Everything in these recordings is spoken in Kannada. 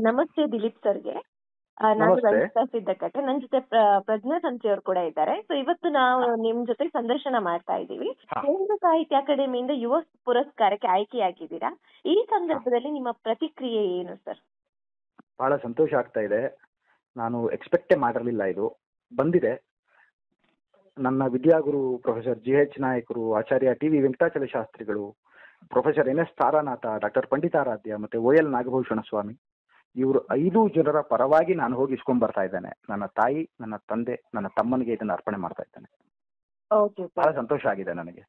ನಮಸ್ತೆ ದಿಲೀಪ್ ಸರ್ಗೆ. ನಾನು ನಮಸ್ತೆ. ರಂಜಿತಾ ಸಿದ್ದಕಟ್ಟೆ. ನನ್ನ ಜೊತೆ ಪ್ರಜ್ಞಾ ಸಂಚಿ ಅವರು ಕೂಡ ಇದ್ದಾರೆ. ಸೊ ಇವತ್ತು ನಾವು ನಿಮ್ ಜೊತೆ ಸಂದರ್ಶನ ಮಾಡ್ತಾ ಇದ್ದೀವಿ. ಹಾ. ಕೇಂದ್ರ ಸಾಹಿತ್ಯ ಅಕಾಡೆಮಿಯಿಂದ ಯುವ ಪುರಸ್ಕಾರಕ್ಕೆ ಆಯ್ಕೆಯಾಗಿದ್ದೀರಾ. ಈ ಸಂದರ್ಭದಲ್ಲಿ ನಿಮ್ಮ ಪ್ರತಿಕ್ರಿಯೆ ಏನು ಸರ್? ಬಹಳ ಸಂತೋಷ ಆಗ್ತಾ ಇದೆ. ನಾನು ಎಕ್ಸ್ಪೆಕ್ಟೇ ಮಾಡಿರಲಿಲ್ಲ, ಇದು ಬಂದಿದೆ. ನನ್ನ ವಿದ್ಯಾಗುರು ಪ್ರೊಫೆಸರ್ GH ನಾಯಕರು, ಆಚಾರ್ಯ TV ವೆಂಕಟಾಚಲ ಶಾಸ್ತ್ರಿಗಳು, professor NS Taranatha, doctor Panditaradhya ಮತ್ತೆ OL ನಾಗಭೂಷಣ ಸ್ವಾಮಿ, ಇವರು 5 ಜನರ ಪರವಾಗಿ ನಾನು ಹೋಗಿ ಇಸ್ಕೊಂಡ್ ಬರ್ತಾ ಇದ್ದೇನೆ. ನನ್ನ ತಾಯಿ, ನನ್ನ ತಂದೆ, ನನ್ನ ತಮ್ಮನಿಗೆ ಇದನ್ನ ಅರ್ಪಣೆ ಮಾಡ್ತಾ ಇದ್ದೇನೆ. ಓಕೆ ಬಹಳ ಸರ್. ಸಂತೋಷ ಆಗಿದೆ ನನಗೆ.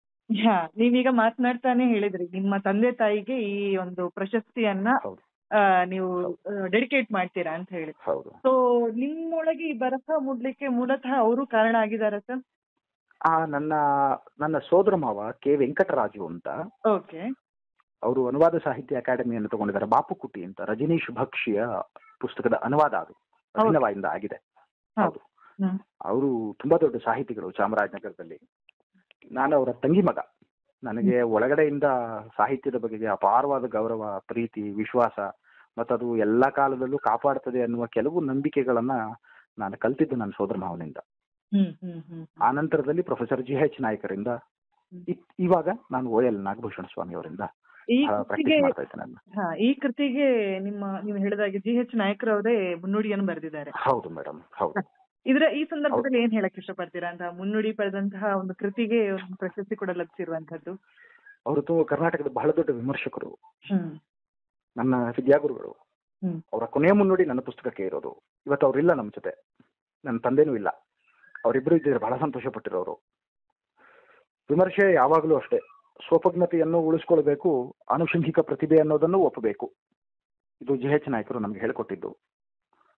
ನೀವೀಗ ಮಾತನಾಡ್ತಾನೆ ಹೇಳಿದ್ರಿ ನಿಮ್ಮ ತಂದೆ ತಾಯಿಗೆ ಈ ಒಂದು ಪ್ರಶಸ್ತಿಯನ್ನ ಹೌದು ನೀವು ಡೆಡಿಕೇಟ್ ಮಾಡ್ತೀರಾ ಅಂತ ಹೇಳಿ. ಹೌದು. ಸೊ ನಿಮ್ಮೊಳಗೆ ಈ ಬರಹ ಮೂಡ್ಲಿಕ್ಕೆ ಮೂಲತಃ ಅವರು ಕಾರಣ ಆಗಿದಾರ ಸರ್? ನನ್ನ ನನ್ನ ಸೋದರ ಮಾವ K ವೆಂಕಟರಾಜು ಅಂತ, ಓಕೆ. ಅವರು ಅನುವಾದ ಸಾಹಿತ್ಯ ಅಕಾಡೆಮಿಯನ್ನು ತಗೊಂಡಿದ್ದಾರೆ. ಬಾಪುಕುಟಿ ಅಂತ ರಜನೀಶ್ ಭಕ್ಷಿಯ ಪುಸ್ತಕದ ಅನುವಾದ ಅದು ಅಭಿನವದಿಂದ ಆಗಿದೆ. ಹೌದು. ಅವರು ತುಂಬಾ ದೊಡ್ಡ ಸಾಹಿತಿಗಳು ಚಾಮರಾಜನಗರದಲ್ಲಿ. ನಾನು ಅವರ ತಂಗಿ ಮಗ. ನನಗೆ ಒಳಗಡೆಯಿಂದ ಸಾಹಿತ್ಯದ ಬಗೆಗೆ ಅಪಾರವಾದ ಗೌರವ, ಪ್ರೀತಿ, ವಿಶ್ವಾಸ ಮತ್ತದು ಎಲ್ಲ ಕಾಲದಲ್ಲೂ ಕಾಪಾಡ್ತದೆ ಅನ್ನುವ ಕೆಲವು ನಂಬಿಕೆಗಳನ್ನ ನಾನು ಕಲ್ತಿದ್ದು ನನ್ನ ಸೋದರ ಮಾವನಿಂದ. ಆ ನಂತರದಲ್ಲಿ ಪ್ರೊಫೆಸರ್ GH ನಾಯಕರಿಂದ, ಇವಾಗ ನಾನು OL ನಾಗಭೂಷಣ ಸ್ವಾಮಿ ಅವರಿಂದ ಪ್ರಾಕ್ಟೀಸ್ ಮಾಡ್ತಾ ಇದ್ದೇನೆ. ಈ ಕೃತಿಗೆ ನೀವು ಹೇಳಿದಾಗೆ GH ನಾಯಕರವರೇ ಮುನ್ನುಡಿಯನ್ನು ಬರೆದಿದ್ದಾರೆ. ಹೌದು ಮೇಡಮ್, ಹೌದು. ಈ ಸಂದರ್ಭದಲ್ಲಿ ಏನ್ ಹೇಳಕ್ ಇಷ್ಟಪಡ್ತೀರಾ ಅಂತ? ಮುನ್ನುಡಿ ಪಡೆದಂತಹ ಒಂದು ಕೃತಿಗೆ ಒಂದು ಪ್ರಶಸ್ತಿ ಕೂಡ ಲಭಿಸಿರುವಂತದ್ದು. ಅವರು ಕರ್ನಾಟಕದ ಬಹಳ ದೊಡ್ಡ ವಿಮರ್ಶಕರು, ನನ್ನ ವಿದ್ಯಾಗುರುಗಳು. ಅವರ ಕೊನೆಯ ಮುನ್ನುಡಿ ನನ್ನ ಪುಸ್ತಕಕ್ಕೆ ಇರೋದು. ಇವತ್ತು ಅವ್ರಿಲ್ಲ ನಮ್ಮ ಜೊತೆ, ನನ್ನ ತಂದೆನೂ ಇಲ್ಲ. ಅವರಿಬ್ಬರು ಇದ್ದಿದ್ರೆ ಬಹಳ ಸಂತೋಷ ಪಟ್ಟಿರೋರು. ವಿಮರ್ಶೆ ಯಾವಾಗಲೂ ಅಷ್ಟೇ, ಸ್ವೋಪಜ್ಞತೆಯನ್ನು ಉಳಿಸ್ಕೊಳ್ಬೇಕು, ಆನುಷಂಗಿಕ ಪ್ರತಿಭೆ ಅನ್ನೋದನ್ನು ಒಪ್ಪಬೇಕು. ಇದು GH ನಾಯಕರು ನಮ್ಗೆ ಹೇಳಿಕೊಟ್ಟಿದ್ದು.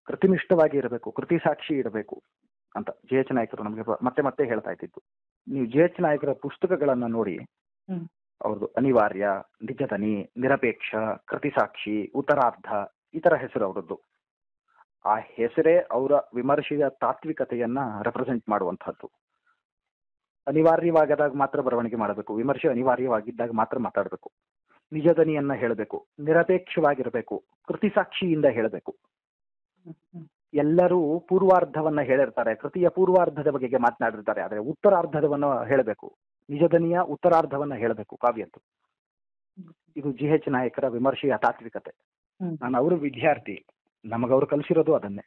ಕೃತಿನಿಷ್ಠವಾಗಿ ಇರಬೇಕು, ಕೃತಿ ಸಾಕ್ಷಿ ಇರಬೇಕು ಅಂತ GH ನಾಯಕರು ನಮಗೆ ಮತ್ತೆ ಮತ್ತೆ ಹೇಳ್ತಾ ಇದ್ದಿದ್ದು. ನೀವು GH ನಾಯಕರ ಪುಸ್ತಕಗಳನ್ನ ನೋಡಿ, ಅವ್ರದ್ದು ಅನಿವಾರ್ಯ, ನಿಜದನಿ, ನಿರಪೇಕ್ಷ, ಕೃತಿ ಸಾಕ್ಷಿ, ಉತ್ತರಾರ್ಧ, ಈ ತರ ಹೆಸರು ಅವರದ್ದು. ಆ ಹೆಸರೇ ಅವರ ವಿಮರ್ಶೆಯ ತಾತ್ವಿಕತೆಯನ್ನ ರೆಪ್ರೆಸೆಂಟ್ ಮಾಡುವಂತಹದ್ದು. ಅನಿವಾರ್ಯವಾಗದಾಗ ಮಾತ್ರ ಬರವಣಿಗೆ ಮಾಡಬೇಕು, ವಿಮರ್ಶೆ ಅನಿವಾರ್ಯವಾಗಿದ್ದಾಗ ಮಾತ್ರ ಮಾತಾಡಬೇಕು, ನಿಜದನಿಯನ್ನ ಹೇಳಬೇಕು, ನಿರಪೇಕ್ಷವಾಗಿರಬೇಕು, ಕೃತಿ ಸಾಕ್ಷಿಯಿಂದ ಹೇಳಬೇಕು. ಎಲ್ಲರೂ ಪೂರ್ವಾರ್ಧವನ್ನ ಹೇಳಿರ್ತಾರೆ, ಕೃತಿಯ ಪೂರ್ವಾರ್ಧದ ಬಗೆಗೆ ಮಾತನಾಡಿರ್ತಾರೆ, ಆದರೆ ಉತ್ತರಾರ್ಧವನ್ನ ಹೇಳಬೇಕು, ನಿಜದನಿಯ ಉತ್ತರಾರ್ಧವನ್ನ ಹೇಳಬೇಕು ಕಾವ್ಯದ್ದು. ಇದು GH ನಾಯಕರ ವಿಮರ್ಶೆಯ ತಾತ್ವಿಕತೆ. ನಾನು ಅವರು ವಿದ್ಯಾರ್ಥಿ, ನಮಗವ್ರು ಕಲಿಸಿರೋದು ಅದನ್ನೇ.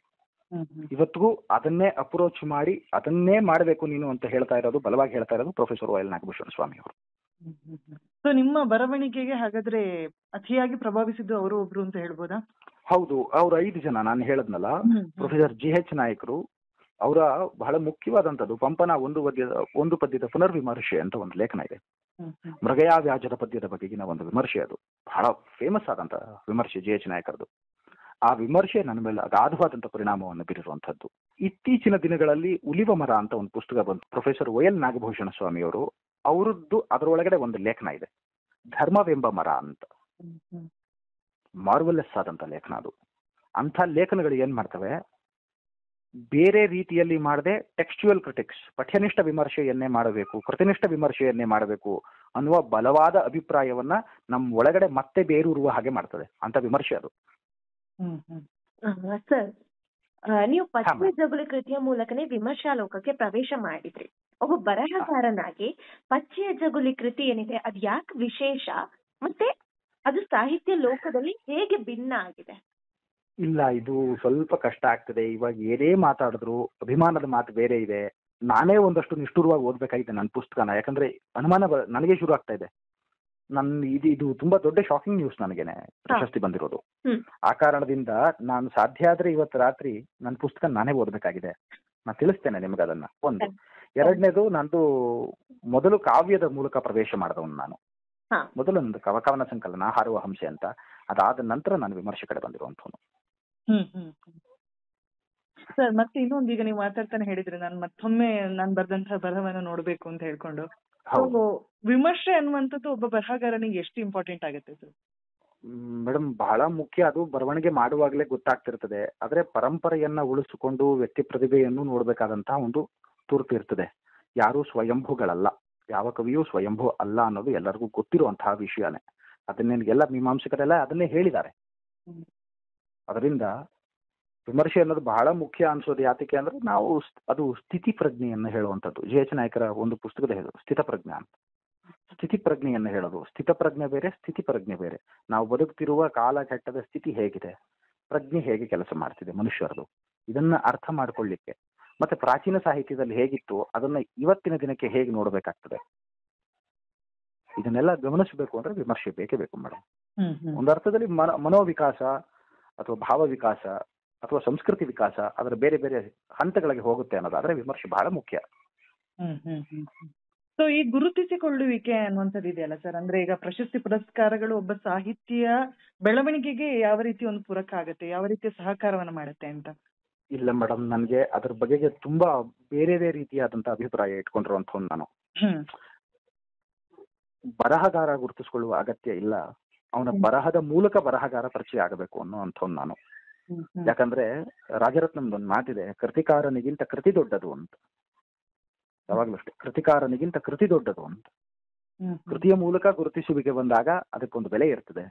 ಇವತ್ತಿಗೂ ಅದನ್ನೇ ಅಪ್ರೋಚ್ ಮಾಡಿ ಅದನ್ನೇ ಮಾಡಬೇಕು ನೀನು ಅಂತ ಹೇಳ್ತಾ ಇರೋದು, ಬಲವಾಗಿ ಹೇಳ್ತಾ ಇರೋದು ಪ್ರೊಫೆಸರ್ OL ನಾಗಭೂಷಣ ಸ್ವಾಮಿ ಅವರು. ಸೊ ನಿಮ್ಮ ಬರವಣಿಗೆಗೆ ಹಾಗಾದ್ರೆ ಅತಿಯಾಗಿ ಪ್ರಭಾವಿಸಿದ್ದು ಅವರು ಒಬ್ರು ಅಂತ ಹೇಳ್ಬೋದಾ? ಹೌದು, ಅವ್ರು 5 ಜನ ನಾನು ಹೇಳದ್ನಲ್ಲ. ಪ್ರೊಫೆಸರ್ GH ನಾಯಕರು ಅವರ ಬಹಳ ಮುಖ್ಯವಾದಂಥದ್ದು ಪಂಪನ ಒಂದು ಪದ್ಯದ ಪುನರ್ವಿಮರ್ಶೆ ಅಂತ ಒಂದು ಲೇಖನ ಇದೆ. ಮೃಗಯಾ ವ್ಯಾಜದ ಪದ್ಯದ ಬಗೆಗಿನ ಒಂದು ವಿಮರ್ಶೆ, ಅದು ಬಹಳ ಫೇಮಸ್ ಆದಂತ ವಿಮರ್ಶೆ GH ನಾಯಕರದು. ಆ ವಿಮರ್ಶೆ ನನ್ನ ಮೇಲೆ ಅಗಾಧವಾದಂಥ ಪರಿಣಾಮವನ್ನು ಬೀರಿರುವಂತಹದ್ದು. ಇತ್ತೀಚಿನ ದಿನಗಳಲ್ಲಿ ಉಲಿವ ಮರ ಅಂತ ಒಂದು ಪುಸ್ತಕ ಬಂತು, ಪ್ರೊಫೆಸರ್ OL ನಾಗಭೂಷಣ ಸ್ವಾಮಿ ಅವರು. ಅವರದ್ದು ಅದರೊಳಗಡೆ ಒಂದು ಲೇಖನ ಇದೆ, ಧರ್ಮವೆಂಬ ಮರ ಅಂತ. ಮಾರ್ವಲೆಸ್ ಆದಂತ ಲೇಖನ ಅದು. ಅಂಥ ಲೇಖನಗಳು ಏನ್ ಮಾಡ್ತವೆ, ಬೇರೆ ರೀತಿಯಲ್ಲಿ ಮಾಡದೆ ಟೆಕ್ಸ್ಚುಯಲ್ ಕ್ರಿಟಿಕ್ಸ್, ಪಠ್ಯನಿಷ್ಠ ವಿಮರ್ಶೆಯನ್ನೇ ಮಾಡಬೇಕು, ಕೃತಿನಿಷ್ಠ ವಿಮರ್ಶೆಯನ್ನೇ ಮಾಡಬೇಕು ಅನ್ನುವ ಬಲವಾದ ಅಭಿಪ್ರಾಯವನ್ನ ನಮ್ಮ ಒಳಗಡೆ ಮತ್ತೆ ಬೇರೂರುವ ಹಾಗೆ ಮಾಡ್ತದೆ ಅಂತ ವಿಮರ್ಶೆ ಅದು. ಸರ್, ನೀವು ಪಚ್ಚೆ ಜಗುಲಿ ಕೃತಿಯ ಮೂಲಕನೇ ವಿಮರ್ಶಾ ಲೋಕಕ್ಕೆ ಪ್ರವೇಶ ಮಾಡಿದ್ರಿ. ಒಬ್ಬ ಬರಹಗಾರನಾಗಿ ಪಚ್ಚೆಯ ಜಗುಲಿ ಕೃತಿ ಏನಿದೆ ಅದು ಯಾಕೆ ವಿಶೇಷ, ಮತ್ತೆ ಅದು ಸಾಹಿತ್ಯ ಲೋಕದಲ್ಲಿ ಹೇಗೆ ಭಿನ್ನ ಆಗಿದೆ? ಇಲ್ಲ, ಇದು ಸ್ವಲ್ಪ ಕಷ್ಟ ಆಗ್ತದೆ. ಇವಾಗ ಏನೇ ಮಾತಾಡಿದ್ರು ಅಭಿಮಾನದ ಮಾತು ಬೇರೆ ಇದೆ. ನಾನೇ ಒಂದಷ್ಟು ನಿಷ್ಠುರವಾಗಿ ಓದ್ಬೇಕಾಗಿದೆ ನನ್ನ ಪುಸ್ತಕನ, ಯಾಕಂದ್ರೆ ಅನುಮಾನ ನನಗೆ ಶುರು ಆಗ್ತಾ ಇದೆ. ಇದು ತುಂಬಾ ದೊಡ್ಡ ಶಾಕಿಂಗ್ ನ್ಯೂಸ್ ನನಗೇನೆ ಪ್ರಶಸ್ತಿ ಬಂದಿರೋದು. ಆ ಕಾರಣದಿಂದ ನಾನು ಸಾಧ್ಯ ಆದ್ರೆ ಇವತ್ತು ರಾತ್ರಿ ನನ್ನ ಪುಸ್ತಕ ನಾನೇ ಓದ್ಬೇಕಾಗಿದೆ. ನಾನು ತಿಳಿಸ್ತೇನೆ ನಿಮ್ಗೆ ಅದನ್ನ. ಒಂದು. ಎರಡನೇದು, ನಂದು ಮೊದಲು ಕಾವ್ಯದ ಮೂಲಕ ಪ್ರವೇಶ ಮಾಡಿದವನು ನಾನು. ಮೊದಲು ನಂದು ಕವನ ಸಂಕಲನ ಹಾರುವ ಹಂಸೆ ಅಂತ. ಅದಾದ ನಂತರ ನಾನು ವಿಮರ್ಶೆ ಕಡೆ ಬಂದಿರುವಂತವನು. ಸರ್, ಮತ್ತೆ ಇನ್ನೊಂದು, ಈಗ ನೀವು ಮಾತಾಡ್ತಾನೆ ಹೇಳಿದ್ರೆ ನಾನು ಮತ್ತೊಮ್ಮೆ ನಾನು ಬರೆದಂತಹ ಬರಹವನ್ನು ನೋಡ್ಬೇಕು ಅಂತ ಹೇಳ್ಕೊಂಡು, ವಿಮರ್ಶೆ ಅನ್ನುವಂಥದ್ದು ಒಬ್ಬ ಬರಹಗಾರನಿಗೆ ಎಷ್ಟು ಇಂಪಾರ್ಟೆಂಟ್ ಆಗುತ್ತೆ ಸರ್? ಮೇಡಮ್, ಬಹಳ ಮುಖ್ಯ. ಅದು ಬರವಣಿಗೆ ಮಾಡುವಾಗಲೇ ಗೊತ್ತಾಗ್ತಿರ್ತದೆ. ಆದ್ರೆ ಪರಂಪರೆಯನ್ನ ಉಳಿಸಿಕೊಂಡು ವ್ಯಕ್ತಿ ಪ್ರತಿಭೆಯನ್ನು ನೋಡ್ಬೇಕಾದಂತಹ ಒಂದು ತುರ್ತು ಇರ್ತದೆ. ಯಾರು ಸ್ವಯಂಭೂಗಳಲ್ಲ, ಯಾವ ಕವಿಯೂ ಸ್ವಯಂಭೂ ಅಲ್ಲ ಅನ್ನೋದು ಎಲ್ಲರಿಗೂ ಗೊತ್ತಿರುವಂತಹ ವಿಷಯನೇ. ಅದನ್ನೇ ಎಲ್ಲ ಮೀಮಾಂಸಕರೆಲ್ಲ ಅದನ್ನೇ ಹೇಳಿದ್ದಾರೆ. ಅದರಿಂದ ವಿಮರ್ಶೆ ಅನ್ನೋದು ಬಹಳ ಮುಖ್ಯ ಅನ್ಸೋದು ಯಾತಕ್ಕೆ ಅಂದ್ರೆ ನಾವು ಅದು ಸ್ಥಿತಿ ಪ್ರಜ್ಞೆಯನ್ನು ಹೇಳುವಂಥದ್ದು. ಜೆ.ಎಚ್. ನಾಯಕರ ಒಂದು ಪುಸ್ತಕದ ಹೇಳೋದು ಸ್ಥಿತಪ್ರಜ್ಞೆ ಅಂತ. ಸ್ಥಿತಿ ಪ್ರಜ್ಞೆಯನ್ನು ಹೇಳೋದು. ಸ್ಥಿತಪ್ರಜ್ಞೆ ಬೇರೆ, ಸ್ಥಿತಿ ಪ್ರಜ್ಞೆ ಬೇರೆ. ನಾವು ಬದುಕ್ತಿರುವ ಕಾಲಘಟ್ಟದ ಸ್ಥಿತಿ ಹೇಗಿದೆ, ಪ್ರಜ್ಞೆ ಹೇಗೆ ಕೆಲಸ ಮಾಡ್ತಿದೆ ಮನುಷ್ಯರದು, ಇದನ್ನ ಅರ್ಥ ಮಾಡ್ಕೊಳ್ಳಿಕ್ಕೆ, ಮತ್ತೆ ಪ್ರಾಚೀನ ಸಾಹಿತ್ಯದಲ್ಲಿ ಹೇಗಿತ್ತು ಅದನ್ನ ಇವತ್ತಿನ ದಿನಕ್ಕೆ ಹೇಗೆ ನೋಡ್ಬೇಕಾಗ್ತದೆ, ಇದನ್ನೆಲ್ಲ ಗಮನಿಸಬೇಕು ಅಂದ್ರೆ ವಿಮರ್ಶೆ ಬೇಕೇ ಬೇಕು ಮೇಡಮ್. ಒಂದು ಅರ್ಥದಲ್ಲಿ ಮನೋವಿಕಾಸ ಅಥವಾ ಭಾವ ವಿಕಾಸ ಅಥವಾ ಸಂಸ್ಕೃತಿ ವಿಕಾಸ ಅದರ ಬೇರೆ ಬೇರೆ ಹಂತಗಳಿಗೆ ಹೋಗುತ್ತೆ ಅನ್ನೋದಾದ್ರೆ ವಿಮರ್ಶೆ ಬಹಳ ಮುಖ್ಯ. ಸೊ ಈ ಗುರುತಿಸಿಕೊಳ್ಳುವಿಕೆ ಅನ್ನುವಂಥದ್ದು ಇದೆಯಲ್ಲ ಸರ್, ಅಂದ್ರೆ ಈಗ ಪ್ರಶಸ್ತಿ ಪುರಸ್ಕಾರಗಳು ಒಬ್ಬ ಸಾಹಿತ್ಯ ಬೆಳವಣಿಗೆಗೆ ಯಾವ ರೀತಿ ಒಂದು ಪೂರಕ ಆಗುತ್ತೆ, ಯಾವ ರೀತಿಯ ಸಹಕಾರವನ್ನ ಮಾಡುತ್ತೆ ಅಂತ? ಇಲ್ಲ ಮೇಡಮ್, ನನಗೆ ಅದ್ರ ಬಗೆಗೆ ತುಂಬಾ ಬೇರೆ ಬೇರೆ ರೀತಿಯಾದಂತ ಅಭಿಪ್ರಾಯ ಇಟ್ಕೊಂಡಿರುವಂತ ನಾನು. ಬರಹಗಾರ ಗುರುತಿಸಿಕೊಳ್ಳುವ ಅಗತ್ಯ ಇಲ್ಲ, ಅವನ ಬರಹದ ಮೂಲಕ ಬರಹಗಾರ ಪರಿಚಯ ಆಗಬೇಕು ಅನ್ನುವಂಥವ್ನು ನಾನು. ಯಾಕಂದ್ರೆ ರಾಜರತ್ನಂದೊಂದು ಮಾತಿದೆ, ಕೃತಿಕಾರನಿಗಿಂತ ಕೃತಿ ದೊಡ್ಡದು ಅಂತ. ಯಾವಾಗ್ಲೂ ಅಷ್ಟೇ, ಕೃತಿಕಾರನಿಗಿಂತ ಕೃತಿ ದೊಡ್ಡದು ಅಂತ. ಕೃತಿಯ ಮೂಲಕ ಗುರುತಿಸುವಿಕೆ ಬಂದಾಗ ಅದಕ್ಕೊಂದು ಬೆಲೆ ಇರ್ತದೆ.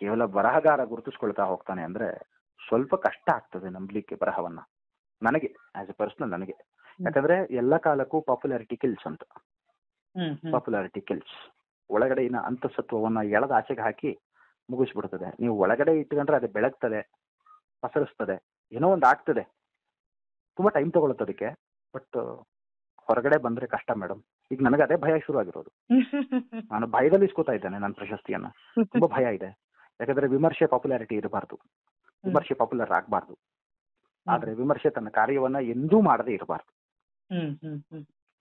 ಕೇವಲ ಬರಹಗಾರ ಗುರುತಿಸ್ಕೊಳ್ತಾ ಹೋಗ್ತಾನೆ ಅಂದ್ರೆ ಸ್ವಲ್ಪ ಕಷ್ಟ ಆಗ್ತದೆ ನಂಬಲಿಕ್ಕೆ ಬರಹವನ್ನ, ನನಗೆ ಆಸ್ ಎ ಪರ್ಸನಲ್ ನನಗೆ. ಯಾಕಂದ್ರೆ ಎಲ್ಲ ಕಾಲಕ್ಕೂ ಪಾಪ್ಯುಲಾರಿಟಿ ಕಿಲ್ಸ್ ಅಂತ. Popularity kills. ಒಳಗಡೆಯಿನ ಅಂತಸತ್ವವನ್ನ ಎಳೆದ ಆಚೆಗೆ ಹಾಕಿ ಮುಗಿಸ್ಬಿಡ್ತದೆ. ನೀವು ಒಳಗಡೆ ಇಟ್ಕೊಂಡ್ರೆ ಅದು ಬೆಳಗ್ತದೆ, ಪಸರಿಸ್ತದೆ, ಏನೋ ಒಂದು ಆಗ್ತದೆ, ತುಂಬಾ ಟೈಮ್ ತಗೊಳುತ್ತೆ ಅದಕ್ಕೆ. ಬಟ್ ಹೊರಗಡೆ ಬಂದ್ರೆ ಕಷ್ಟ ಮೇಡಮ್. ಈಗ ನನಗೆ ಅದೇ ಭಯ ಶುರು ಆಗಿರೋದು. ನಾನು ಭಯದಲ್ಲಿ ಇಸ್ಕೋತಾ ಇದ್ದೇನೆ ನನ್ನ ಪ್ರಶಸ್ತಿಯನ್ನ. ತುಂಬಾ ಭಯ ಇದೆ. ಯಾಕಂದ್ರೆ ವಿಮರ್ಶೆ ಪಾಪ್ಯುಲಾರಿಟಿ ಇರಬಾರ್ದು, ವಿಮರ್ಶೆ ಪಾಪ್ಯುಲರ್ ಆಗಬಾರ್ದು. ಆದ್ರೆ ವಿಮರ್ಶೆ ತನ್ನ ಕಾರ್ಯವನ್ನ ಎಂದೂ ಮಾಡದೇ ಇರಬಾರ್ದು.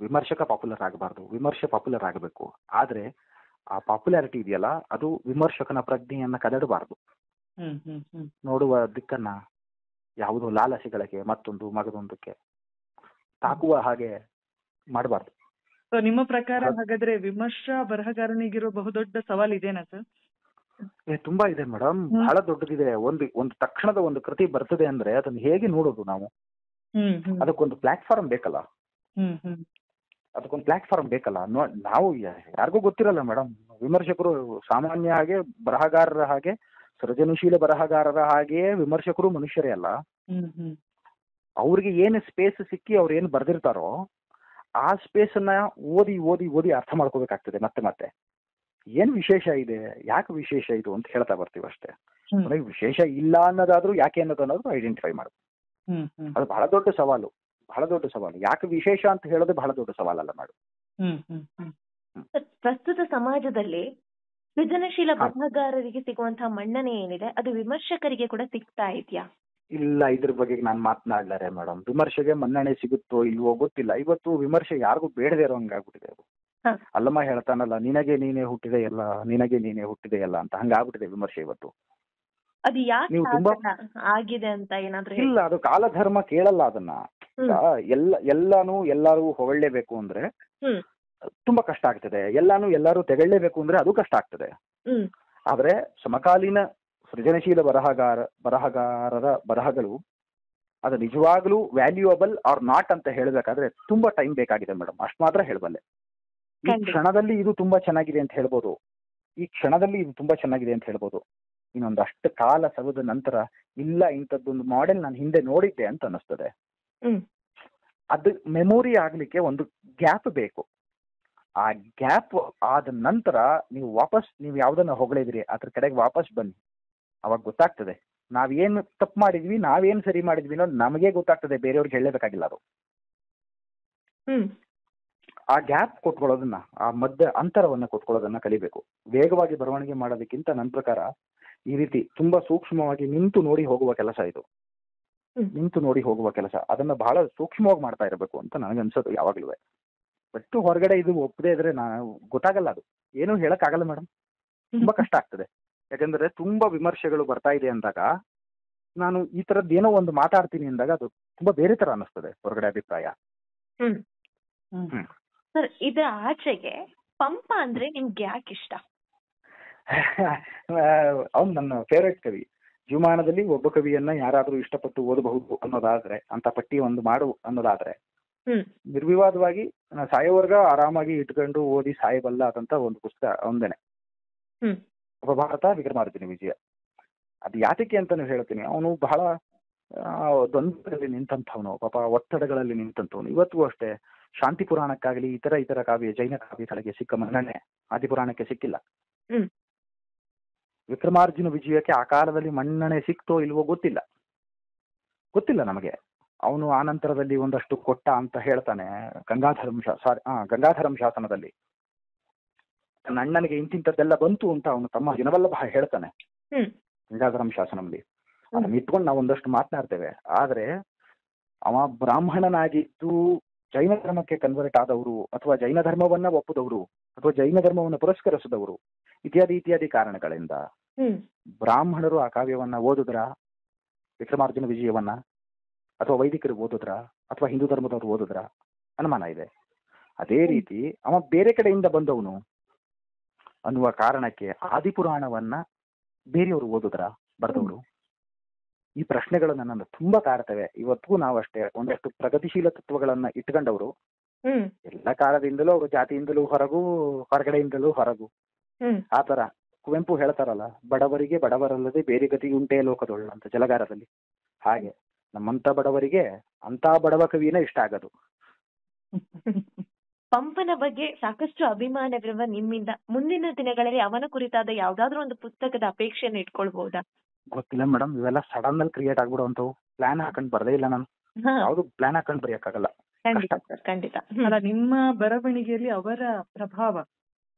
ವಿಮರ್ಶಕ ಪಾಪ್ಯುಲರ್ ಆಗಬಾರ್ದು, ವಿಮರ್ಶೆ ಪಾಪ್ಯುಲರ್ ಆಗಬೇಕು. ಆದ್ರೆ ಆ ಪಾಪ್ಯುಲಾರಿಟಿ ಇದೆಯಲ್ಲ ಅದು ವಿಮರ್ಶಕನ ಪ್ರಜ್ಞೆಯನ್ನ ಕದಡಬಾರ್ದು. ನೋಡುವ ದಿಕ್ಕನ್ನ ಯಾವುದೋ ಲಾಲಸೆಗಳಿಗೆ ಮತ್ತೊಂದು ಮಗದೊಂದಕ್ಕೆ ತಾಕುವ ಹಾಗೆ ಮಾಡಬಾರ್ದು. ನಿಮ್ಮ ಪ್ರಕಾರ ಹಾಗಾದ್ರೆ ವಿಮರ್ಶಾ ಬರಹಗಾರನಿಗಿರೋ ಬಹುದೊಡ್ಡ ಸವಾಲ್ ಇದೇನಾ ಸರ್? ತುಂಬಾ ಇದೆ ಮೇಡಮ್, ಬಹಳ ದೊಡ್ಡದಿದೆ. ಒಂದು ತಕ್ಷಣದ ಒಂದು ಕೃತಿ ಬರ್ತದೆ ಅಂದ್ರೆ ಅದನ್ನ ಹೇಗೆ ನೋಡೋದು ನಾವು? ಅದಕ್ಕೊಂದು ಪ್ಲಾಟ್ಫಾರ್ಮ್ ಬೇಕಲ್ಲ, ಅದಕ್ಕೊಂದು ಪ್ಲಾಟ್ಫಾರ್ಮ್ ಬೇಕಲ್ಲ. ನಾವು ಯಾರಿಗೂ ಗೊತ್ತಿರಲ್ಲ ಮೇಡಮ್. ವಿಮರ್ಶಕರು ಸಾಮಾನ್ಯ ಹಾಗೆ, ಬರಹಗಾರರ ಹಾಗೆ, ಸೃಜನಶೀಲ ಬರಹಗಾರರ ಹಾಗೆಯೇ ವಿಮರ್ಶಕರು ಮನುಷ್ಯರೇ ಅಲ್ಲ. ಅವ್ರಿಗೆ ಏನು ಸ್ಪೇಸ್ ಸಿಕ್ಕಿ ಅವ್ರು ಏನು ಬರ್ದಿರ್ತಾರೋ ಆ ಸ್ಪೇಸ್ ಅನ್ನ ಓದಿ ಓದಿ ಓದಿ ಅರ್ಥ ಮಾಡ್ಕೋಬೇಕಾಗ್ತದೆ. ಮತ್ತೆ ಮತ್ತೆ ಏನ್ ವಿಶೇಷ ಇದೆ, ಯಾಕೆ ವಿಶೇಷ ಇದು ಅಂತ ಹೇಳ್ತಾ ಬರ್ತೀವಿ ಅಷ್ಟೇ. ವಿಶೇಷ ಇಲ್ಲ ಅನ್ನೋದಾದ್ರೂ ಯಾಕೆ ಅನ್ನೋದಾದ್ರೂ ಐಡೆಂಟಿಫೈ ಮಾಡೋದು ಅದು ಬಹಳ ದೊಡ್ಡ ಸವಾಲು, ಬಹಳ ದೊಡ್ಡ ಸವಾಲು. ಯಾಕೆ ವಿಶೇಷ ಅಂತ ಹೇಳೋದು ಬಹಳ ದೊಡ್ಡ ಸವಾಲಲ್ಲ ಮಾಡು. ಪ್ರಸ್ತುತ ಸಮಾಜದಲ್ಲಿ ಸೃಜನಶೀಲ ಬರಹಗಾರರಿಗೆ ಸಿಗುವಂತಹ ಮನ್ನಣೆ ಏನಿದೆ ಅದು ವಿಮರ್ಶಕರಿಗೆ ಕೂಡ ಸಿಗ್ತಾ ಇದೆಯಾ? ಇಲ್ಲ, ಇದ್ರ ಬಗ್ಗೆ ನಾನು ಮಾತನಾಡ್ಲಾರೆ ಮೇಡಮ್. ವಿಮರ್ಶೆಗೆ ಮನ್ನಣೆ ಸಿಗುತ್ತೋ ಇಲ್ವೋ ಗೊತ್ತಿಲ್ಲ. ಇವತ್ತು ವಿಮರ್ಶೆ ಯಾರಿಗೂ ಬೇಡದೇ ಇರೋ ಹಂಗಾಗ್ಬಿಟ್ಟಿದೆ ಅದು. ಅಲ್ಲಮ್ಮ ಹೇಳ್ತಾನಲ್ಲ, ನಿನಗೆ ನೀನೇ ಹುಟ್ಟಿದೆಯಲ್ಲ, ನಿನಗೆ ನೀನೇ ಹುಟ್ಟಿದೆಯಲ್ಲ ಅಂತ, ಹಂಗಾಗ್ಬಿಟ್ಟಿದೆ ವಿಮರ್ಶೆ ಇವತ್ತು. ಅದು ಯಾಕೆ ಆಗಿದೆ ಅಂತ ಏನಾದ್ರೂ? ಇಲ್ಲ, ಅದು ಕಾಲಧರ್ಮ ಕೇಳಲ್ಲ ಅದನ್ನ. ಎಲ್ಲಾನು ಎಲ್ಲಾರು ಹೊಗಳಲೇಬೇಕು ಅಂದ್ರೆ ತುಂಬಾ ಕಷ್ಟ ಆಗ್ತದೆ. ಎಲ್ಲಾರು ತೆಗೊಳ್ಳೇಬೇಕು ಅಂದ್ರೆ ಅದು ಕಷ್ಟ ಆಗ್ತದೆ. ಆದ್ರೆ ಸಮಕಾಲೀನ ಸೃಜನಶೀಲ ಬರಹಗಾರರ ಬರಹಗಳು ಅದು ನಿಜವಾಗ್ಲೂ ವ್ಯಾಲ್ಯೂಯಬಲ್ ಆರ್ ನಾಟ್ ಅಂತ ಹೇಳ್ಬೇಕಾದ್ರೆ ತುಂಬಾ ಟೈಮ್ ಬೇಕಾಗಿದೆ ಮೇಡಮ್. ಅಷ್ಟು ಮಾತ್ರ ಹೇಳಬಲ್ಲೆ. ಈ ಕ್ಷಣದಲ್ಲಿ ಇದು ತುಂಬಾ ಚೆನ್ನಾಗಿದೆ ಅಂತ ಹೇಳ್ಬೋದು, ಈ ಕ್ಷಣದಲ್ಲಿ ಇದು ತುಂಬಾ ಚೆನ್ನಾಗಿದೆ ಅಂತ ಹೇಳ್ಬೋದು. ಇನ್ನೊಂದಷ್ಟು ಕಾಲ ಸವಿದ ನಂತರ ಇಲ್ಲ, ಇಂಥದ್ದೊಂದು ಮಾಡೆಲ್ ನಾನು ಹಿಂದೆ ನೋಡಿದ್ದೆ ಅಂತ ಅನ್ನಿಸ್ತದೆ. ಅದು ಮೆಮೊರಿ ಆಗ್ಲಿಕ್ಕೆ ಒಂದು ಗ್ಯಾಪ್ ಬೇಕು. ಆ ಗ್ಯಾಪ್ ಆದ ನಂತರ ನೀವು ಯಾವ್ದನ್ನ ಹೊಗಳಿದ್ರಿ ಅದ್ರ ಕಡೆಗೆ ವಾಪಸ್ ಬನ್ನಿ. ಅವಾಗ ಗೊತ್ತಾಗ್ತದೆ ನಾವೇನು ತಪ್ಪು ಮಾಡಿದ್ವಿ, ನಾವೇನು ಸರಿ ಮಾಡಿದ್ವಿ ಅನ್ನೋದು ನಮಗೆ ಗೊತ್ತಾಗ್ತದೆ, ಬೇರೆಯವ್ರಿಗೆ ಹೇಳಬೇಕಾಗಿಲ್ಲ ಅದು. ಆ ಗ್ಯಾಪ್ ಕೊಟ್ಕೊಳ್ಳೋದನ್ನ, ಆ ಅಂತರವನ್ನ ಕೊಟ್ಕೊಳ್ಳೋದನ್ನ ಕಲಿಬೇಕು. ವೇಗವಾಗಿ ಬರವಣಿಗೆ ಮಾಡೋದಕ್ಕಿಂತ ನನ್ನ ಪ್ರಕಾರ ಈ ರೀತಿ ತುಂಬಾ ಸೂಕ್ಷ್ಮವಾಗಿ ನಿಂತು ನೋಡಿ ಹೋಗುವ ಕೆಲಸ ಇದು. ನಿಂತು ನೋಡಿ ಹೋಗುವ ಕೆಲಸ ಅದನ್ನ ಬಹಳ ಸೂಕ್ಷ್ಮವಾಗಿ ಮಾಡ್ತಾ ಇರಬೇಕು ಅಂತ ನನಗನ್ಸೋದು ಯಾವಾಗ್ಲೂ. ಬಟ್ ಹೊರಗಡೆ ಇದು ಒಪ್ಪದೇ ಇದ್ರೆ ಗೊತ್ತಾಗಲ್ಲ, ಅದು ಏನೂ ಹೇಳಕ್ಕಾಗಲ್ಲ ಮೇಡಮ್. ತುಂಬಾ ಕಷ್ಟ ಆಗ್ತದೆ. ಯಾಕಂದ್ರೆ ತುಂಬಾ ವಿಮರ್ಶೆಗಳು ಬರ್ತಾ ಇದೆ ಅಂದಾಗ ನಾನು ಈ ತರದ್ದು ಏನೋ ಒಂದು ಮಾತಾಡ್ತೀನಿ ಅಂದಾಗ ಅದು ತುಂಬಾ ಬೇರೆ ತರ ಅನ್ನಿಸ್ತದೆ ಹೊರಗಡೆ ಅಭಿಪ್ರಾಯ. ಸರ್, ಇದರ ಆಚೆಗೆ ಪಂಪ ಅಂದ್ರೆ ನಿಮ್ಗೆ ಯಾಕೆ ಇಷ್ಟ? ಅವ್ನು ನನ್ನ ಫೇವ್ರೇಟ್ ಕವಿ. ಜೀವಮಾನದಲ್ಲಿ ಒಬ್ಬ ಕವಿಯನ್ನ ಯಾರಾದ್ರೂ ಇಷ್ಟಪಟ್ಟು ಓದಬಹುದು ಅನ್ನೋದಾದ್ರೆ, ಅಂತ ಪಟ್ಟಿ ಒಂದು ಮಾಡು ಅನ್ನೋದಾದ್ರೆ ನಿರ್ವಿವಾದವಾಗಿ ಸಾಯೋವರ್ಗ ಆರಾಮಾಗಿ ಇಟ್ಕೊಂಡು ಓದಿ ಸಾಯಬಲ್ಲ ಆದಂತ ಒಂದು ಪುಸ್ತಕ ಒಂದೇನೆ, ಭಾರತ ವಿಕ್ರಮಾರ್ಜುನ ವಿಜಯ. ಅದು ಯಾತಕ್ಕೆ ಅಂತಾನು ಹೇಳ್ತೀನಿ. ಅವನು ಬಹಳ ದ್ವಂದ್ವದಲ್ಲಿ ನಿಂತಂಥವನು, ಪಾಪ ಒತ್ತಡಗಳಲ್ಲಿ ನಿಂತಂಥವನು. ಇವತ್ತಿಗೂ ಅಷ್ಟೇ ಶಾಂತಿ ಪುರಾಣಕ್ಕಾಗಲಿ ಇತರ ಕಾವ್ಯ ಜೈನ ಕಾವ್ಯಗಳಿಗೆ ಸಿಕ್ಕ ಮನ್ನಣೆ ಆದಿಪುರಾಣಕ್ಕೆ ಸಿಕ್ಕಿಲ್ಲ. ವಿಕ್ರಮಾರ್ಜುನ ವಿಜಯಕ್ಕೆ ಆ ಕಾಲದಲ್ಲಿ ಮನ್ನಣೆ ಸಿಕ್ತೋ ಇಲ್ವೋ ಗೊತ್ತಿಲ್ಲ ನಮಗೆ. ಅವನು ಆನಂತರದಲ್ಲಿ ಒಂದಷ್ಟು ಕೊಟ್ಟ ಅಂತ ಹೇಳ್ತಾನೆ ಗಂಗಾಧರಂ ಶಾಸನದಲ್ಲಿ. ನನ್ನ ಅಣ್ಣನಿಗೆ ಇಂತಿಂತದ್ದೆಲ್ಲ ಬಂತು ಅಂತ ಅವನು ತಮ್ಮ ಜಿನವಲ್ಲಭ ಹೇಳ್ತಾನೆ ಗಂಗಾಧರಂ ಶಾಸನದಲ್ಲಿ. ಅದನ್ನ ಇಟ್ಕೊಂಡು ನಾವು ಒಂದಷ್ಟು ಮಾತನಾಡ್ತೇವೆ. ಆದ್ರೆ ಅವ ಬ್ರಾಹ್ಮಣನಾಗಿದ್ದು ಜೈನ ಧರ್ಮಕ್ಕೆ ಕನ್ವರ್ಟ್ ಆದವರು, ಅಥವಾ ಜೈನ ಧರ್ಮವನ್ನ ಒಪ್ಪದವರು, ಅಥವಾ ಜೈನ ಧರ್ಮವನ್ನು ಪುರಸ್ಕರಿಸಿದವರು, ಇತ್ಯಾದಿ ಕಾರಣಗಳಿಂದ ಬ್ರಾಹ್ಮಣರು ಆ ಕಾವ್ಯವನ್ನ ಓದಿದ್ರ, ವಿಕ್ರಮಾರ್ಜುನ ವಿಜಯವನ್ನ, ಅಥವಾ ವೈದಿಕರು ಓದಿದ್ರ, ಅಥವಾ ಹಿಂದೂ ಧರ್ಮದವರು ಓದಿದ್ರ ಅನುಮಾನ ಇದೆ. ಅದೇ ರೀತಿ ಅವ ಬೇರೆ ಕಡೆಯಿಂದ ಬಂದವನು ಅನ್ನುವ ಕಾರಣಕ್ಕೆ ಆದಿಪುರಾಣವನ್ನ ಬೇರೆಯವರು ಓದಿದ್ರ, ಬರೆದವರು, ಈ ಪ್ರಶ್ನೆಗಳು ನನ್ನನ್ನು ತುಂಬಾ ಕಾಡ್ತವೆ. ಇವತ್ತಿಗೂ ನಾವಷ್ಟೇ ಒಂದಷ್ಟು ಪ್ರಗತಿಶೀಲ ತತ್ವಗಳನ್ನ ಇಟ್ಕೊಂಡವರು ಎಲ್ಲ ಕಾಲದಿಂದಲೂ ಅವರು ಜಾತಿಯಿಂದಲೂ ಹೊರಗಡೆಯಿಂದಲೂ ಹೊರಗು. ಆತರ ಕುವೆಂಪು ಹೇಳ್ತಾರಲ್ಲ, ಬಡವರಿಗೆ ಬಡವರಲ್ಲದೆ ಬೇರೆ ಗತಿಯುಂಟೇ ಲೋಕದೊಳ್ಳು ಅಂತ ಜಲಗಾರದಲ್ಲಿ. ಹಾಗೆ ನಮ್ಮಂತ ಬಡವರಿಗೆ ಅಂತ ಬಡವ ಕವಿನ ಇಷ್ಟ ಆಗೋದು. ಪಂಪನ ಬಗ್ಗೆ ಸಾಕಷ್ಟು ಅಭಿಮಾನವಿರುವ ನಿಮ್ಮಿಂದ ಮುಂದಿನ ದಿನಗಳಲ್ಲಿ ಅವನ ಕುರಿತಾದ ಯಾವ್ದಾದ್ರು ಒಂದು ಪುಸ್ತಕದ ಅಪೇಕ್ಷೆಯನ್ನು ಇಟ್ಕೊಳ್ಬಹುದಾ? ಗೊತ್ತಿಲ್ಲ ಮೇಡಮ್, ಇವೆಲ್ಲ ಸಡನ್ ಅಲ್ಲಿ ಕ್ರಿಯೇಟ್ ಆಗ್ಬಿಡುವಂತವು. ಪ್ಲಾನ್ ಹಾಕೊಂಡ್ ಬರ್ದೇ ಇಲ್ಲ ನಾನು. ಯಾವ್ದು ಪ್ಲಾನ್ ಹಾಕೊಂಡ್ ಬರೆಯಕ್ಕಾಗಲ್ಲ. ಖಂಡಿತ. ಅಲ್ಲ, ನಿಮ್ಮ ಬರವಣಿಗೆಯಲ್ಲಿ ಅವರ ಪ್ರಭಾವ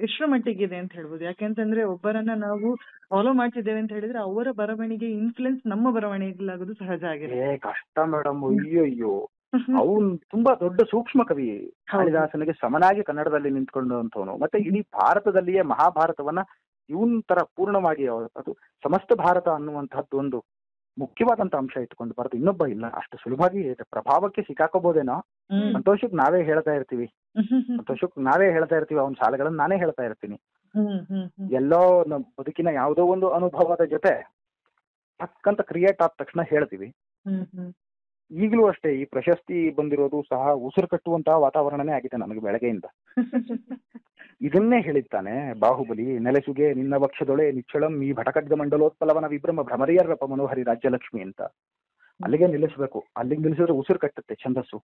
ಎಷ್ಟರ ಮಟ್ಟಿಗಿದೆ ಅಂತ ಹೇಳ್ಬೋದು. ಯಾಕೆಂತಂದ್ರೆ ಒಬ್ಬರನ್ನ ನಾವು ಫಾಲೋ ಮಾಡ್ತಿದ್ದೇವೆ ಅಂತ ಹೇಳಿದ್ರೆ ಅವರ ಬರವಣಿಗೆ ಇನ್ಫ್ಲುಯೆನ್ಸ್ ನಮ್ಮ ಬರವಣಿಗೆಲಾಗೋದು ಸಹಜ ಆಗಿದೆ. ಕಷ್ಟ ಮೇಡಮ್. ಅಯ್ಯೋ ಅವನು ತುಂಬಾ ದೊಡ್ಡ ಸೂಕ್ಷ್ಮ ಕವಿ. ಕಾಳಿದಾಸನಿಗೆ ಸಮನಾಗಿ ಕನ್ನಡದಲ್ಲಿ ನಿಂತ್ಕೊಂಡಂತವನು. ಮತ್ತೆ ಇಡೀ ಭಾರತದಲ್ಲಿಯೇ ಮಹಾಭಾರತವನ್ನ ಇವನ್ ತರ ಪೂರ್ಣವಾಗಿ ಅದು ಸಮಸ್ತ ಭಾರತ ಅನ್ನುವಂತಹದ್ದು ಒಂದು ಮುಖ್ಯವಾದಂತ ಅಂಶ ಇಟ್ಕೊಂಡು ಬರೋದು ಇನ್ನೊಬ್ಬ ಇಲ್ಲ. ಅಷ್ಟು ಸುಲಭವಾಗಿ ಪ್ರಭಾವಕ್ಕೆ ಸಿಕ್ಕಾಕೋಬಹುದೇನೋ. ಸಂತೋಷಕ್ಕೆ ನಾವೇ ಹೇಳ್ತಾ ಇರ್ತೀವಿ ಅವನ ಶಾಲೆಗಳನ್ನ ನಾನೇ ಹೇಳ್ತಾ ಇರ್ತೀನಿ. ಎಲ್ಲೋ ಬದುಕಿನ ಯಾವುದೋ ಒಂದು ಅನುಭವದ ಜೊತೆ ಟಕ್ಕಂತ ಕ್ರಿಯೇಟ್ ಆದ ತಕ್ಷಣ ಹೇಳ್ತೀವಿ. ಈಗಲೂ ಅಷ್ಟೇ ಈ ಪ್ರಶಸ್ತಿ ಬಂದಿರೋದು ಸಹ ಉಸಿರು ಕಟ್ಟುವಂತಹ ವಾತಾವರಣನೇ ಆಗಿದೆ ನನಗೆ ಬೆಳಗ್ಗೆಯಿಂದ. ಇದನ್ನೇ ಹೇಳಿದ್ದಾನೆ ಬಾಹುಬಲಿ, ನೆಲೆಸುಗೆ ನಿನ್ನ ವಕ್ಷದೊಳೆ ನಿಚ್ಚಳಂ ಈ ಭಟಕಡ್ಗ ಮಂಡಲೋತ್ಪಲವನ ವಿಭ್ರಮ ಭ್ರಮರಿಯರ್ರಪ ಮನೋಹರಿ ರಾಜ್ಯಲಕ್ಷ್ಮಿ ಅಂತ. ಅಲ್ಲಿಗೆ ನಿಲ್ಲಿಸಬೇಕು. ಅಲ್ಲಿಗೆ ನಿಲ್ಲಿಸಿದ್ರೆ ಉಸಿರು ಕಟ್ಟುತ್ತೆ ಛಂದಸ್ಸು.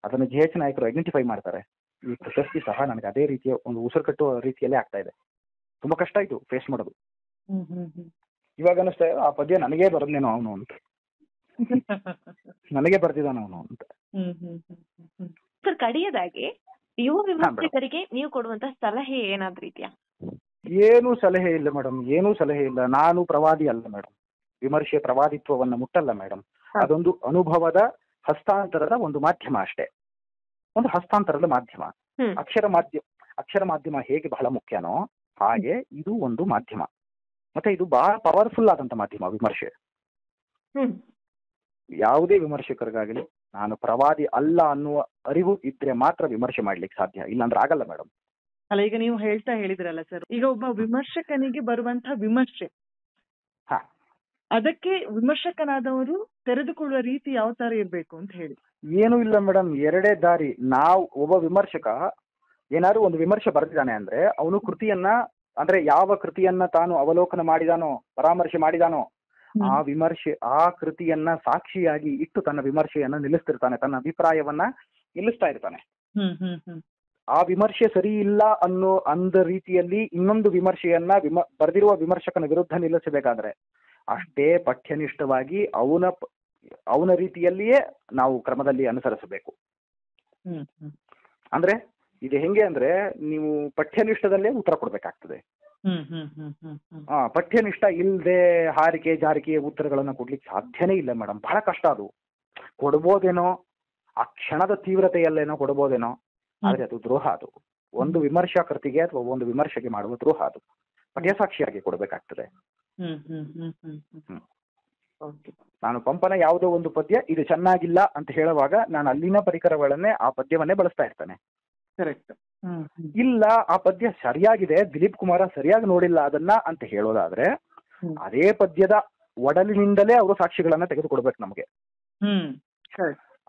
ಅದನ್ನು ಜೆ.ಎಚ್. ನಾಯಕರು ಐಡೆಂಟಿಫೈ ಮಾಡ್ತಾರೆ. ಈ ಪ್ರಶಸ್ತಿ ಸಹ ನನಗೆ ಅದೇ ರೀತಿಯ ಒಂದು ಉಸಿರು ಕಟ್ಟುವ ರೀತಿಯಲ್ಲೇ ಆಗ್ತಾ ಇದೆ. ತುಂಬಾ ಕಷ್ಟ ಆಯ್ತು ಫೇಸ್ ಮಾಡೋದು. ಇವಾಗ ಅನಿಸ್ತಾ ಆ ಪದ್ಯ ನನಗೇ ಬರದ್ನೇನೋ ಅವನು ಅಂತ, ನನಗೆ ಬರ್ದಿದ್ದಾನ ಅವನು ಅಂತ. ಸರ್, ಕಡೆಯದಾಗಿ ಯುವ ವಿಮರ್ಶಕರಿಗೆ ನೀವು ಕೊಡುವಂತಹ ಸಲಹೆ ಏನಾದ್ರೂ ಇದೆಯಾ? ಏನೂ ಸಲಹೆ ಇಲ್ಲ ಮೇಡಮ್, ಏನೂ ಸಲಹೆ ಇಲ್ಲ. ನಾನು ಪ್ರವಾದಿ ಅಲ್ಲ ಮೇಡಮ್. ವಿಮರ್ಶೆ ಪ್ರವಾದಿತ್ವವನ್ನ ಮುಟ್ಟಲ್ಲ ಮೇಡಮ್. ಅದೊಂದು ಅನುಭವದ ಹಸ್ತಾಂತರದ ಒಂದು ಮಾಧ್ಯಮ ಅಷ್ಟೇ, ಒಂದು ಹಸ್ತಾಂತರದ ಮಾಧ್ಯಮ. ಅಕ್ಷರ ಮಾಧ್ಯಮ ಹೇಗೆ ಬಹಳ ಮುಖ್ಯನೋ ಹಾಗೆ ಇದು ಒಂದು ಮಾಧ್ಯಮ. ಮತ್ತೆ ಇದು ಬಹಳ ಪವರ್ಫುಲ್ ಆದಂತ ಮಾಧ್ಯಮ ವಿಮರ್ಶೆ. ಯಾವುದೇ ವಿಮರ್ಶಕರಿಗಾಗಲಿ ನಾನು ಪ್ರವಾದಿ ಅಲ್ಲ ಅನ್ನುವ ಅರಿವು ಇದ್ರೆ ಮಾತ್ರ ವಿಮರ್ಶೆ ಮಾಡ್ಲಿಕ್ಕೆ ಸಾಧ್ಯ, ಇಲ್ಲಾಂದ್ರೆ ಆಗಲ್ಲ ಮೇಡಮ್. ಅಲ್ಲ, ಈಗ ನೀವು ಹೇಳಿದ್ರಲ್ಲ ಸರ್, ಈಗ ಒಬ್ಬ ವಿಮರ್ಶಕನಿಗೆ ಬರುವಂತಹ ವಿಮರ್ಶೆ, ಅದಕ್ಕೆ ವಿಮರ್ಶಕನಾದವರು ತೆರೆದುಕೊಳ್ಳುವ ರೀತಿ ಯಾವ ತರ ಇರ್ಬೇಕು ಅಂತ ಹೇಳಿ. ಏನು ಇಲ್ಲ ಮೇಡಮ್, ಎರಡೇ ದಾರಿ. ನಾವು ಒಬ್ಬ ವಿಮರ್ಶಕ ಏನಾದ್ರು ಒಂದು ವಿಮರ್ಶೆ ಬರೆದಿದ್ದಾನೆ ಅಂದ್ರೆ ಅವನು ಕೃತಿಯನ್ನ, ಅಂದ್ರೆ ಯಾವ ಕೃತಿಯನ್ನ ತಾನು ಅವಲೋಕನ ಮಾಡಿದಾನೋ, ಪರಾಮರ್ಶೆ ಮಾಡಿದಾನೋ, ಆ ಕೃತಿಯನ್ನ ಸಾಕ್ಷಿಯಾಗಿ ಇಟ್ಟು ತನ್ನ ವಿಮರ್ಶೆಯನ್ನ ನಿಲ್ಲಿಸ್ತಿರ್ತಾನೆ, ತನ್ನ ಅಭಿಪ್ರಾಯವನ್ನ ನಿಲ್ಲಿಸ್ತಾ ಇರ್ತಾನೆ. ಆ ವಿಮರ್ಶೆ ಸರಿ ಇಲ್ಲ ಅಂದ ರೀತಿಯಲ್ಲಿ ಇನ್ನೊಂದು ವಿಮರ್ಶೆಯನ್ನ ಬರೆದಿರುವ ವಿಮರ್ಶಕನ ವಿರುದ್ಧ ನಿಲ್ಲಿಸಬೇಕಾದ್ರೆ ಅಷ್ಟೇ ಪಠ್ಯನಿಷ್ಠವಾಗಿ ಅವನ ರೀತಿಯಲ್ಲಿಯೇ ನಾವು ಕ್ರಮದಲ್ಲಿ ಅನುಸರಿಸಬೇಕು. ಅಂದ್ರೆ ಇದು ಹೆಂಗೆ ಅಂದ್ರೆ ನೀವು ಪಠ್ಯನಿಷ್ಠದಲ್ಲೇ ಉತ್ತರ ಕೊಡ್ಬೇಕಾಗ್ತದೆ. ಪಠ್ಯನಿಷ್ಠ ಇಲ್ಲದೆ ಹಾರಿಕೆ ಜಾರಿಕೆಯ ಉತ್ತರಗಳನ್ನ ಕೊಡ್ಲಿಕ್ಕೆ ಸಾಧ್ಯನೇ ಇಲ್ಲ ಮೇಡಮ್. ಬಹಳ ಕಷ್ಟ. ಅದು ಕೊಡ್ಬೋದೇನೋ, ಆ ಕ್ಷಣದ ತೀವ್ರತೆಯಲ್ಲೇನೋ ಕೊಡ್ಬೋದೇನೋ, ಆದ್ರೆ ಅದು ದ್ರೋಹ. ಅದು ಒಂದು ವಿಮರ್ಶಾ ಕೃತಿಗೆ ಅಥವಾ ಒಂದು ವಿಮರ್ಶೆಗೆ ಮಾಡುವ ದ್ರೋಹ. ಅದು ಪಠ್ಯಸಾಕ್ಷಿಯಾಗಿ ಕೊಡ್ಬೇಕಾಗ್ತದೆ. ನಾನು ಪಂಪನ ಯಾವುದೋ ಒಂದು ಪದ್ಯ ಇದು ಚೆನ್ನಾಗಿಲ್ಲ ಅಂತ ಹೇಳುವಾಗ ನಾನು ಅಲ್ಲಿನ ಪರಿಕರಗಳನ್ನೇ ಆ ಪದ್ಯವನ್ನೇ ಬಳಸ್ತಾ ಇರ್ತಾನೆ. ಇಲ್ಲ ಆ ಪದ್ಯ ಸರಿಯಾಗಿದೆ, ದಿಲೀಪ್ ಕುಮಾರ ಸರಿಯಾಗಿ ನೋಡಿಲ್ಲ ಅದನ್ನ ಅಂತ ಹೇಳೋದಾದ್ರೆ ಅದೇ ಪದ್ಯದ ಒಡಲಿನಿಂದಲೇ ಅವರು ಸಾಕ್ಷಿಗಳನ್ನ ತೆಗೆದುಕೊಡ್ಬೇಕು ನಮಗೆ.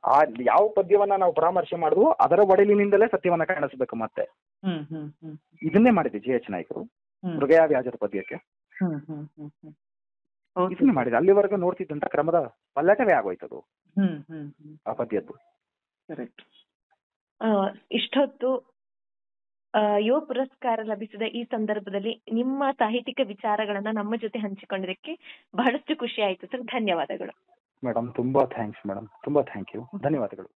ಆ ಯಾವ ಪದ್ಯವನ್ನ ನಾವು ಪರಾಮರ್ಶೆ ಮಾಡುದು ಅದರ ಒಡಲಿನಿಂದಲೇ ಸತ್ಯವನ್ನ ಕಾಣಿಸ್ಬೇಕು. ಮತ್ತೆ ಇದನ್ನೇ ಮಾಡಿದೆ ಜೆ.ಎಚ್. ನಾಯಕರು ಮೃಗಯಾ ವ್ಯಾಜದ ಪದ್ಯಕ್ಕೆ. ಇದನ್ನ ಮಾಡಿದೆ. ಅಲ್ಲಿವರೆಗೂ ನೋಡ್ತಿದ್ದಂತ ಕ್ರಮದ ಪಲ್ಲಟವೇ ಆಗೋಯ್ತದು ಆ ಪದ್ಯದ್ದು. ಕರೆಕ್ಟ್. ಇಷ್ಟೊತ್ತು ಯುವ ಪುರಸ್ಕಾರ ಲಭಿಸಿದ ಈ ಸಂದರ್ಭದಲ್ಲಿ ನಿಮ್ಮ ಸಾಹಿತ್ಯಿಕ ವಿಚಾರಗಳನ್ನ ನಮ್ಮ ಜೊತೆ ಹಂಚಿಕೊಂಡಿದ್ದಕ್ಕೆ ಬಹಳಷ್ಟು ಖುಷಿ ಆಯ್ತು ಸರ್. ಧನ್ಯವಾದಗಳು ಮೇಡಮ್. ತುಂಬಾ ಥ್ಯಾಂಕ್ಸ್ ಮೇಡಮ್, ತುಂಬಾ ಥ್ಯಾಂಕ್ ಯು, ಧನ್ಯವಾದಗಳು.